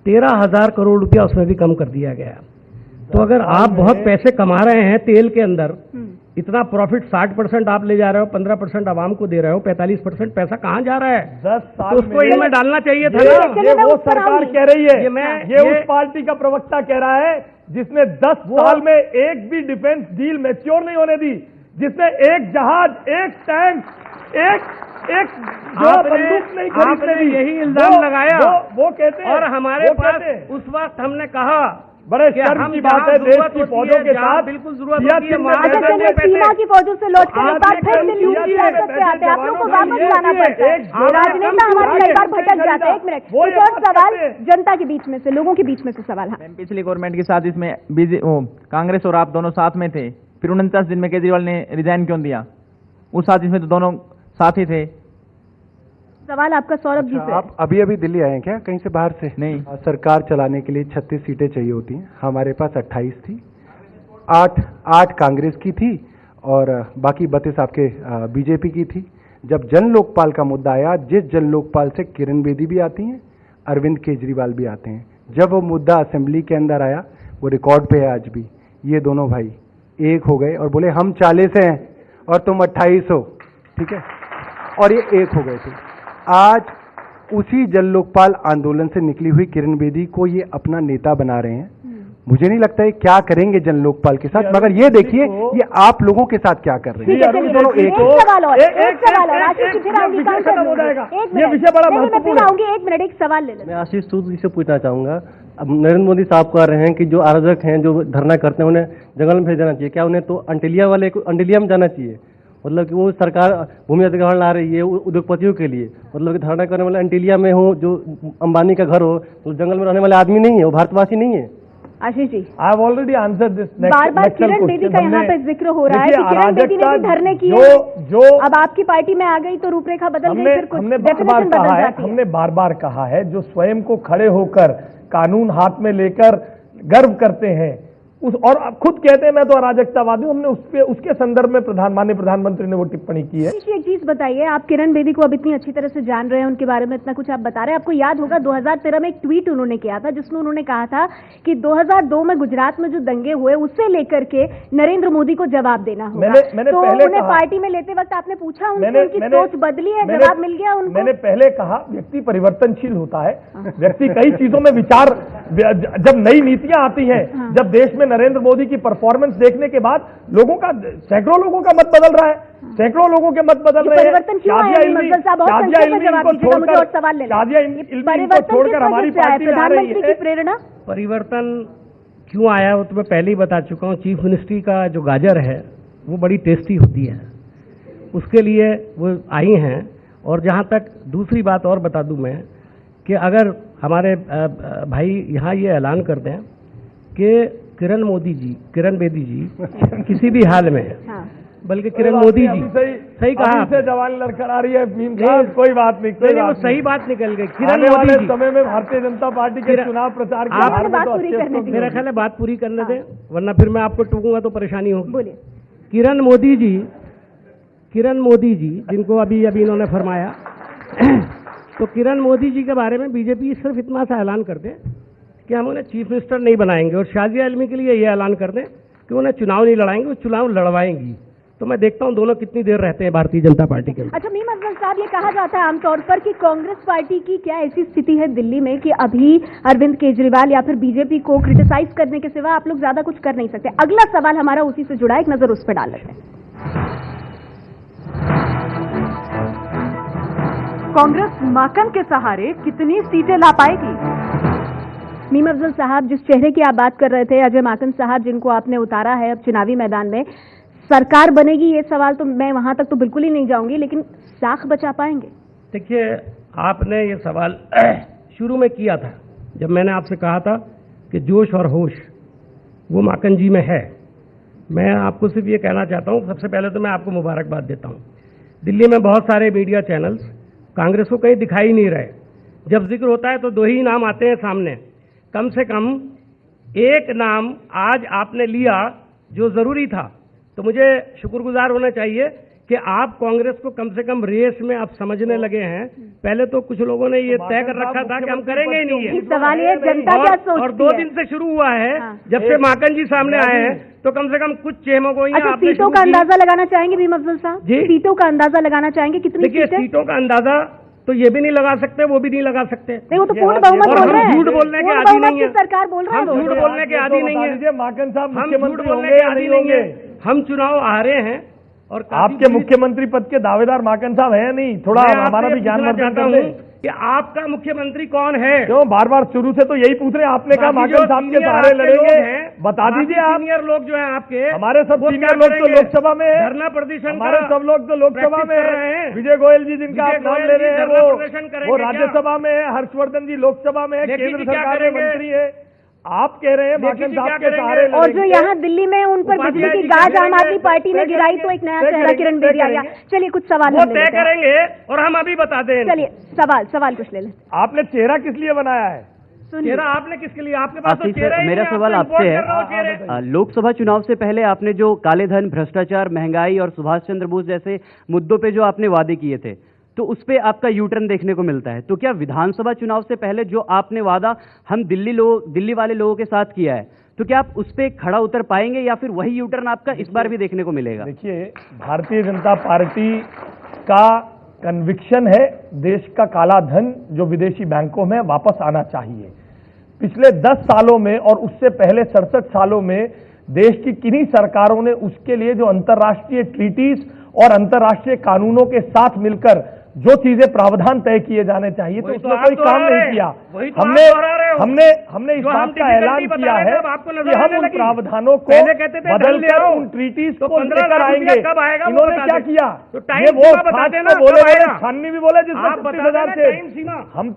13,000 करोड़ रुपया उसमें भी कम कर दिया गया। तो अगर आप बहुत पैसे कमा रहे हैं तेल के अंदर, इतना प्रॉफिट 60% आप ले जा रहे हो, 15% आवाम को दे रहे हो, 45% पैसा कहाँ जा रहा है? 10 साल तो उसको इनमें डालना चाहिए था ना। ये वो सरकार कह रही है, ये उस पार्टी का प्रवक्ता कह रहा है जिसने 10 साल में एक भी डिफेंस डील मैच्योर नहीं होने दी, जिसने एक जहाज, एक टैंक, एक बंदूक नहीं खरीदने दी। यही इल्जाम लगाया। वो कहते हैं, और हमारे पास उस वक्त हमने कहा बड़े शर्म की बात है, देश की फौजों के साथ बिल्कुल जरूरत अच्छा चलिए, सीमा की फौजों से लौट कर एक बार फिर दिल्ली की सियासत पे आते हैं। आप लोगों को वापस लाना पड़ता है, राजनेता हमारे कई बार भटक जाते हैं। एक मिनट, एक और सवाल जनता के बीच में से, लोगों के बीच में से सवाल। हाँ, पिछली गवर्नमेंट के साथ इसमें कांग्रेस और आप दोनों साथ में थे, फिर 49 दिन में केजरीवाल ने रिजाइन क्यों दिया? उस साथ इसमें तो दोनों साथ ही थे। सवाल आपका सौरभ जी से। आप अभी दिल्ली आए हैं क्या कहीं से बाहर से? नहीं। सरकार चलाने के लिए 36 सीटें चाहिए होती हैं, हमारे पास 28 थी। 8 कांग्रेस की थी और बाकी 32 आपके बीजेपी की थी। जब जन लोकपाल का मुद्दा आया, जिस जन लोकपाल से किरण बेदी भी आती हैं, अरविंद केजरीवाल भी आते हैं, जब वो मुद्दा असेंबली के अंदर आया, वो रिकॉर्ड पे है आज भी, ये दोनों भाई एक हो गए और बोले हम 40 हैं और तुम 28 हो, ठीक है, और ये एक हो गए थे। आज उसी जन लोकपाल आंदोलन से निकली हुई किरण बेदी को ये अपना नेता बना रहे हैं। मुझे नहीं लगता है क्या करेंगे जन लोकपाल के साथ, मगर ये देखिए ये आप लोगों के साथ क्या कर रहे हैं। दोनों एक सवाल और आशीष फिर आऊंगी, ये विषय बड़ा महत्वपूर्ण है। एक मिनट, एक सवाल ले लें। मैं आशीष सूद जी से पूछना चाहूंगा। अब नरेंद्र मोदी साहब कह रहे हैं कि जो अराजक हैं, जो धरना करते हैं, उन्हें जंगल में भेज देना चाहिए। क्या उन्हें तो अंटिलिया में जाना चाहिए? मतलब कि वो सरकार भूमि अधिग्रहण ला रही है उद्योगपतियों के लिए, मतलब कि धरना करने वाले अंटिलिया में हो, जो अंबानी का घर हो, तो जंगल में रहने वाले आदमी नहीं है, वो भारतवासी नहीं है। Ashish ji, I have already answered this. बार बार किरण बेदी का यहाँ पे जिक्र हो रहा है कि किरण बेदी ने भी धरने किए, जो अब आपकी पार्टी में आ गई तो रूपरेखा बदल गई, फिर कुछ हमने डेफिनेशन बदल जाती है। हमने बार बार कहा है, जो स्वयं को खड़े होकर कानून हाथ में लेकर गर्व करते हैं और खुद कहते हैं मैं तो अराजकतावादी हूं, हमने उसके संदर्भ में माननीय प्रधानमंत्री ने वो टिप्पणी की है। एक चीज बताइए, आप किरण बेदी को अब इतनी अच्छी तरह से जान रहे हैं, उनके बारे में इतना कुछ आप बता रहे हैं, आपको याद होगा 2013 में एक ट्वीट उन्होंने किया था जिसमें उन्होंने कहा था कि 2002 में गुजरात में जो दंगे हुए उससे लेकर के नरेंद्र मोदी को जवाब देना होगा। मैंने तो पहले उन्हें कहा, पार्टी में लेते वक्त आपने पूछा उनकी सोच बदली है, जवाब मिल गया उनको? मैंने पहले कहा व्यक्ति परिवर्तनशील होता है, व्यक्ति कई चीजों में विचार, जब नई नीतियां आती हैं, जब देश में नरेंद्र मोदी की परफॉर्मेंस देखने के बाद सैकड़ों लोगों का मत बदल रहा है, सैकड़ों लोगों के मत बदल रहे हैं। शाजिया इल्मी को छोड़कर हमारी पार्टी में आ रही है। प्रेरणा परिवर्तन क्यों आया वो तो मैं पहले ही बता चुका हूँ। चीफ मिनिस्ट्री का जो गाजर है वो बड़ी टेस्टी होती है, उसके लिए वो आई हैं। और जहाँ तक दूसरी बात और बता दूं मैं कि अगर हमारे भाई यहाँ ये ऐलान कर दें कि किरण बेदी जी किसी भी हाल में, बल्कि किरण मोदी जी, सही कहा से जवान लड़खड़ा रही है मीम साहब, कोई बात नहीं, कोई वो सही बात निकल गई। किरण मोदी जी समय में भारतीय जनता पार्टी के चुनाव प्रचार की मेरा ख्याल है बात पूरी करने दें, वरना फिर मैं आपको टूकूंगा तो परेशानी होगी। बोलिए। किरण मोदी जी जिनको अभी इन्होंने फरमाया तो किरण मोदी जी के बारे में बीजेपी सिर्फ इतना सा ऐलान कर दे कि हम उन्हें चीफ मिनिस्टर नहीं बनाएंगे, और शाजिया इल्मी के लिए ये ऐलान कर दें कि उन्हें चुनाव नहीं लड़ाएंगे, वो चुनाव लड़वाएंगी, तो मैं देखता हूं दोनों कितनी देर रहते हैं भारतीय जनता पार्टी के। अच्छा मीम अफजल साहब, ये कहा जाता है आमतौर पर कि कांग्रेस पार्टी की क्या ऐसी स्थिति है दिल्ली में कि अभी अरविंद केजरीवाल या फिर बीजेपी को क्रिटिसाइज करने के सिवा आप लोग ज्यादा कुछ कर नहीं सकते। अगला सवाल हमारा उसी से जुड़ा है, एक नजर उस पर डाल लेते हैं। कांग्रेस माकन के सहारे कितनी सीटें ला पाएगी? मीम अफजल साहब, जिस चेहरे की आप बात कर रहे थे, अजय माकन साहब, जिनको आपने उतारा है अब चुनावी मैदान में, सरकार बनेगी ये सवाल तो मैं वहां तक तो बिल्कुल ही नहीं जाऊंगी, लेकिन साख बचा पाएंगे? देखिए, आपने ये सवाल शुरू में किया था जब मैंने आपसे कहा था कि जोश और होश वो माकन जी में है। मैं आपको सिर्फ ये कहना चाहता हूँ, सबसे पहले तो मैं आपको मुबारकबाद देता हूँ। दिल्ली में बहुत सारे मीडिया चैनल्स कांग्रेस को कहीं दिखाई नहीं रहे, जब जिक्र होता है तो दो ही नाम आते हैं सामने। कम से कम एक नाम आज आपने लिया जो जरूरी था, तो मुझे शुक्रगुजार होना चाहिए कि आप कांग्रेस को कम से कम रेस में आप समझने लगे हैं। पहले तो कुछ लोगों ने ये तय कर रखा था कि हम करेंगे ही नहीं है। सवाल ये जनता क्या सोचती है? और 2 दिन से शुरू हुआ है, जब से माकन जी सामने आए हैं, तो कम से कम कुछ चेहमों को सीटों का अंदाजा लगाना चाहेंगे मीम अफजल साहब? सीटों का अंदाजा लगाना चाहेंगे कितनी? देखिए, सीटों का अंदाजा तो ये भी नहीं लगा सकते, वो भी नहीं लगा सकते। नहीं, वो तो पूर्ण बहुमत बोल रहे हैं। झूठ बोलने के आदी नहीं है, सरकार बोल रहे हैं। हम झूठ बोलने के आदी नहीं है। माकन साहब हम झूठ बोलने के आदी नहीं है। हम चुनाव हारे हैं और आपके मुख्यमंत्री पद के दावेदार माकन साहब है नहीं। थोड़ा हमारा भी ज्ञानवर्धन कर लें कि आपका मुख्यमंत्री कौन है। क्यों बार बार शुरू से तो यही पूछ रहे हैं? आपने कहा माकन साहब के सहारे लड़ेंगे, बता दीजिए आप। सीनियर लोग जो हैं आपके, हमारे सब सीनियर लोग तो लोकसभा में है, धरना प्रदर्शन, हमारे सब लोग तो लोकसभा में है। विजय गोयल जी जिनका आप नाम ले रहे हैं वो राज्यसभा में है, हर्षवर्धन जी लोकसभा में है, केंद्र सरकार में मंत्री है। आप कह रहे हैं माकन साहब के सहारे, और जो यहाँ दिल्ली में उन पर बिजली की गाज आम आदमी पार्टी ने गिराई, तो एक नया चेहरा किरण बेदी आया। चलिए कुछ सवाल तय करेंगे और हम अभी बता दें। चलिए सवाल कुछ ले लें। आपने चेहरा किस लिए बनाया है? चेहरा आपने किसके लिए? आपके पास तो चेहरा ही मेरा नहीं, सवाल आपसे है, लोकसभा चुनाव से पहले आपने जो काले धन, भ्रष्टाचार, महंगाई और सुभाष चंद्र बोस जैसे मुद्दों पे जो आपने वादे किए थे, तो उस पे आपका यू टर्न देखने को मिलता है। तो क्या विधानसभा चुनाव से पहले जो आपने वादा हम दिल्ली वाले लोगों के साथ किया है, तो क्या आप उस पे खड़ा उतर पाएंगे या फिर वही यू टर्न आपका इस बार भी देखने को मिलेगा? देखिए, भारतीय जनता पार्टी का कन्विक्शन है देश का काला धन जो विदेशी बैंकों में वापस आना चाहिए। पिछले 10 सालों में और उससे पहले 67 सालों में देश की किन्हीं सरकारों ने उसके लिए जो अंतर्राष्ट्रीय ट्रीटीज और अंतर्राष्ट्रीय कानूनों के साथ मिलकर जो चीजें प्रावधान तय किए जाने चाहिए, तो उसमें कोई काम नहीं किया। हमने इस बात का ऐलान किया है कि हम उन प्रावधानों को बदलकर उन ट्रीटीज को लेकर आएंगे। इन्होंने क्या किया? ये वो बोले, छाननी भी बोले जिसमें 30,000 थे। हम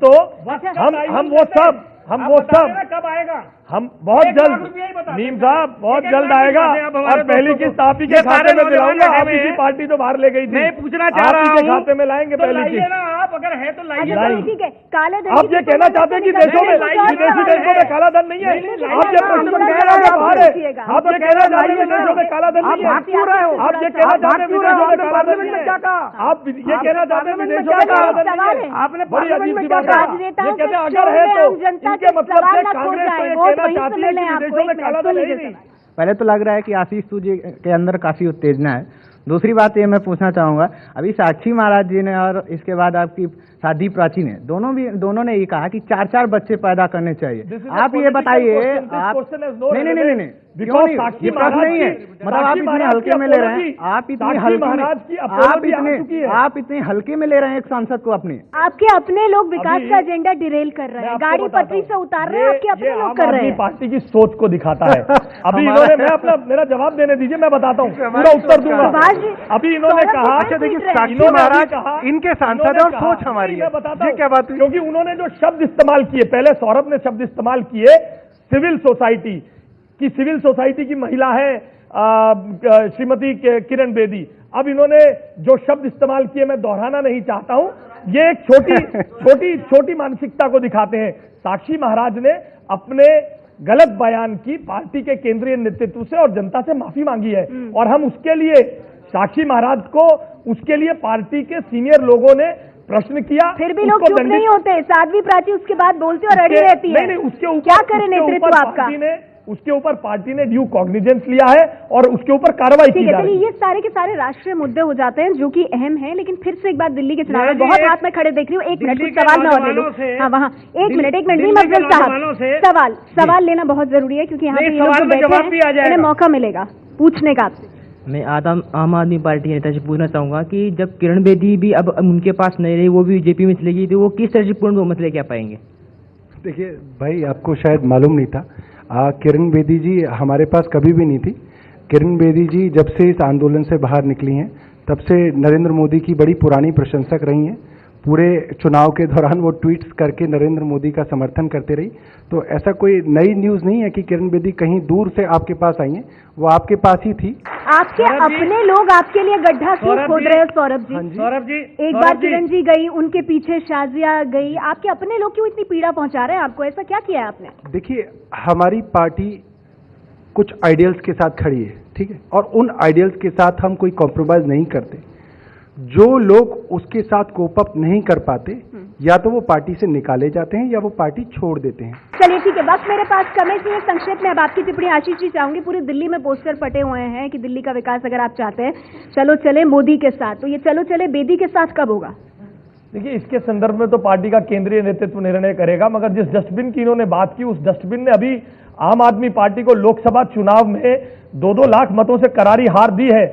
वो सब हम वो सब कब आएगा? हम बहुत जल्द, नीम साहब बहुत जल्द आएगा और पहली किस्त आप ही के खाते में दिलाऊंगा। आप ही की पार्टी तो बाहर ले गई थी, मैं पूछना चाह रहा हूँ, आप ही के खाते में लाएंगे पहली किस्त। आप अगर है तो अच्छा चलिए ठीक है, काले धन आप ये कहना चाहते हैं कि देशों में, विदेशी देशों में काला धन नहीं है? आप ये प्रश्न कह रहे हैं बाहर है, आप ये कहना चाहते हैं विदेशों में काला धन नहीं है? आप ये कहना चाहते हैं विदेशों में काला धन नहीं है? आप ये कहना चाहते हैं विदेशों में काला धन नहीं है? आपने बड़ी अजीब सी बात है। ये कहते हैं अगर है तो इनके मतलब से कांग्रेस तो ये कहना चाहती है कि विदेशों में काला धन है नहीं। पहले तो लग रहा है कि आशीष जी के अंदर काफी उत्तेजना है। दूसरी बात ये मैं पूछना चाहूंगा, अभी साक्षी महाराज जी ने और इसके बाद आपकी साध्वी प्राची ने दोनों ने ये कहा कि 4-4 बच्चे पैदा करने चाहिए। आप ये बताइए, आप नहीं क्यों नहीं, ये प्रश्न नहीं है, मतलब आप इतने हल्के में ले रहे हैं, आप इतने हल्के में ले रहे हैं एक सांसद को अपने। आपके अपने लोग विकास का एजेंडा डिरेल कर रहे हैं, गाड़ी पटरी से उतार रहे हैं, आपके अपने लोग कर रहे हैं। पार्टी की सोच को दिखाता है। अभी इन्होंने, मैं मेरा जवाब देने दीजिए, मैं बताता हूँ, पूरा उत्तर दूंगा। अभी इन्होंने कहा, अच्छा देखिए साक्षी महाराज इनके सांसद और सोच हमारी है, बताता हूँ क्या बात हुई, क्योंकि उन्होंने जो शब्द इस्तेमाल किए, पहले सौरभ ने शब्द इस्तेमाल किए सिविल सोसाइटी की, सिविल सोसाइटी की महिला है श्रीमती किरण बेदी। अब इन्होंने जो शब्द इस्तेमाल किए मैं दोहराना नहीं चाहता हूं, ये एक छोटी मानसिकता को दिखाते हैं। साक्षी महाराज ने अपने गलत बयान की पार्टी के केंद्रीय नेतृत्व से और जनता से माफी मांगी है, और हम उसके लिए साक्षी महाराज को, उसके लिए पार्टी के सीनियर लोगों ने प्रश्न किया। फिर भी लोग चुप नहीं होते, साध्वी प्राची उसके बाद बोलती और अड़ी रहती है। नहीं, उसके ऊपर क्या करे नेतृत्व आपका? उसके ऊपर पार्टी ने ड्यू कॉग्निजेंस लिया है और उसके ऊपर कार्रवाई की जा रही है। ये सारे के सारे राष्ट्रीय मुद्दे हो जाते हैं जो कि अहम है, लेकिन फिर से एक बार दिल्ली के चुनाव में बहुत हाथ में खड़े देख रही हूँ। एक मिनट, कुछ सवाल मैं और ले लूं। हाँ वहाँ एक मिनट नीम अफजल साहब, सवाल लेना बहुत जरूरी है क्योंकि यहाँ पे ये लोग जो बैठे हैं इन्हें मौका मिलेगा पूछने का आपसे। मैं आम आदमी पार्टी नेता से पूछना चाहूंगा कि जब किरण बेदी भी अब उनके पास नहीं रही, वो भी बीजेपी में चली गई, तो वो किस तरह से पूर्ण बहुमत लेके आ पाएंगे? देखिए भाई, आपको शायद मालूम नहीं था, किरण बेदी जी हमारे पास कभी भी नहीं थी। किरण बेदी जी जब से इस आंदोलन से बाहर निकली हैं तब से नरेंद्र मोदी की बड़ी पुरानी प्रशंसक रही हैं। पूरे चुनाव के दौरान वो ट्वीट्स करके नरेंद्र मोदी का समर्थन करते रही। तो ऐसा कोई नई न्यूज़ नहीं है कि किरण बेदी कहीं दूर से आपके पास आई हैं, वो आपके पास ही थी। आपके अपने लोग आपके लिए गड्ढा क्यों खोद रहे हैं सौरभ जी? सौरभ जी, एक बार किरण जी गई, उनके पीछे शाजिया गई, आपके अपने लोग क्यों इतनी पीड़ा पहुंचा रहे हैं आपको? ऐसा क्या किया है आपने? देखिए, हमारी पार्टी कुछ आइडियल्स के साथ खड़ी है, ठीक है, और उन आइडियल्स के साथ हम कोई कॉम्प्रोमाइज नहीं करते। जो लोग उसके साथ कोप अप नहीं कर पाते, या तो वो पार्टी से निकाले जाते हैं या वो पार्टी छोड़ देते हैं। चलिए ठीक है, वक्त मेरे पास कम है, इसलिए संक्षेप में अब आपकी टिप्पणी आशीष जी चाहूंगी। पूरी दिल्ली में पोस्टर पटे हुए हैं कि दिल्ली का विकास अगर आप चाहते हैं चलो चले मोदी के साथ, तो ये चलो चले बेदी के साथ कब होगा? देखिए, इसके संदर्भ में तो पार्टी का केंद्रीय नेतृत्व निर्णय करेगा, मगर जिस डस्टबिन की इन्होंने बात की, उस डस्टबिन ने अभी आम आदमी पार्टी को लोकसभा चुनाव में 2-2 लाख मतों से करारी हार दी है।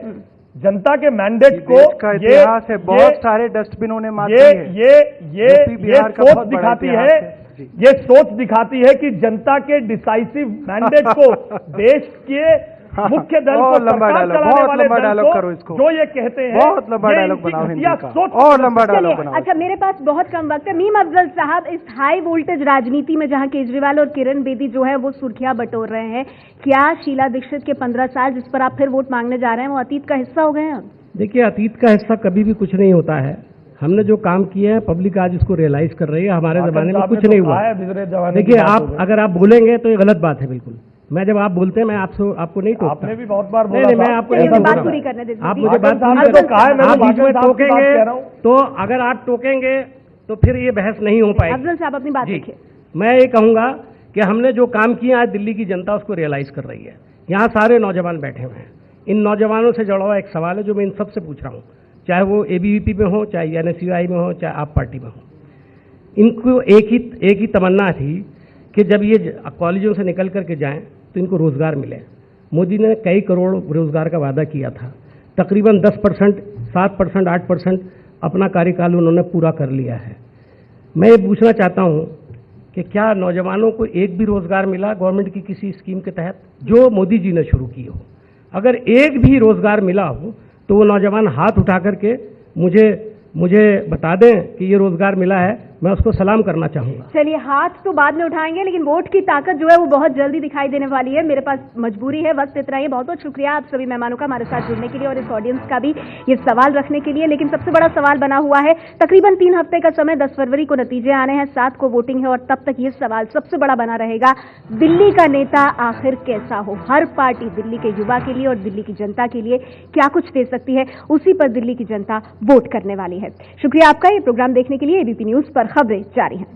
जनता के मैंडेट को, इतिहास है, बहुत सारे डस्टबिनों ने मार ये सोच दिखाती है, ये सोच दिखाती है कि जनता के डिसाइसिव मैंडेट को देश के मुख्य दल को, लंबा डायलॉग, बहुत लंबा डायलॉग करो इसको, जो ये कहते हैं, बहुत लंबा डायलॉग बनाओ हिंदी का, और लंबा डायलॉग बनाओ। अच्छा, मेरे पास बहुत कम वक्त है। मीम अफजल साहब, इस हाई वोल्टेज राजनीति में जहां केजरीवाल और किरण बेदी जो है वो सुर्खियां बटोर रहे हैं, क्या शीला दीक्षित के 15 साल जिस पर आप फिर वोट मांगने जा रहे हैं वो अतीत का हिस्सा हो गए हैं? देखिए, अतीत का हिस्सा कभी भी कुछ नहीं होता है। हमने जो काम किए हैं पब्लिक आज इसको रियलाइज कर रही है। हमारे जमाने में कुछ नहीं हुआ। देखिए, अगर आप बोलेंगे तो ये गलत बात है बिल्कुल। मैं जब आप बोलते हैं मैं आपको नहीं टोकता। आपने भी बहुत बार बोला। नहीं, मैं आपको बात पूरी करने दीजिए। आप मुझे बात आप बीच में टोकेंगे तो, अगर आप टोकेंगे तो फिर ये बहस नहीं हो पाएगी। अफजल साहब अपनी बात रखिए। मैं ये कहूंगा कि हमने जो काम किया आज दिल्ली की जनता उसको रियलाइज कर रही है। यहाँ सारे नौजवान बैठे हुए हैं। इन नौजवानों से जुड़ा हुआ एक सवाल है जो मैं इन सबसे पूछ रहा हूँ, चाहे वो ABVP में हो, चाहे NSUI में हो, चाहे आप पार्टी में हो। इनको एक ही तमन्ना थी कि जब ये कॉलेजों से निकल करके जाएं तो इनको रोजगार मिले। मोदी ने कई करोड़ रोजगार का वादा किया था, तकरीबन 10%, 7%, 8% अपना कार्यकाल उन्होंने पूरा कर लिया है। मैं ये पूछना चाहता हूँ कि क्या नौजवानों को एक भी रोजगार मिला गवर्नमेंट की किसी स्कीम के तहत जो मोदी जी ने शुरू की हो? अगर एक भी रोजगार मिला हो तो वो नौजवान हाथ उठा करके मुझे बता दें कि ये रोजगार मिला है, मैं उसको सलाम करना चाहूँगा। चलिए, हाथ तो बाद में उठाएंगे, लेकिन वोट की ताकत जो है वो बहुत जल्दी दिखाई देने वाली है। मेरे पास मजबूरी है, वक्त इतना ही। बहुत बहुत शुक्रिया आप सभी मेहमानों का हमारे साथ जुड़ने के लिए और इस ऑडियंस का भी ये सवाल रखने के लिए। लेकिन सबसे बड़ा सवाल बना हुआ है, तकरीबन 3 हफ्ते का समय, 10 फरवरी को नतीजे आने हैं, 7 को वोटिंग है और तब तक ये सवाल सबसे बड़ा बना रहेगा, दिल्ली का नेता आखिर कैसा हो। हर पार्टी दिल्ली के युवा के लिए और दिल्ली की जनता के लिए क्या कुछ दे सकती है, उसी पर दिल्ली की जनता वोट करने वाली है। शुक्रिया आपका ये प्रोग्राम देखने के लिए। एबीपी न्यूज पर खबरें जारी हैं।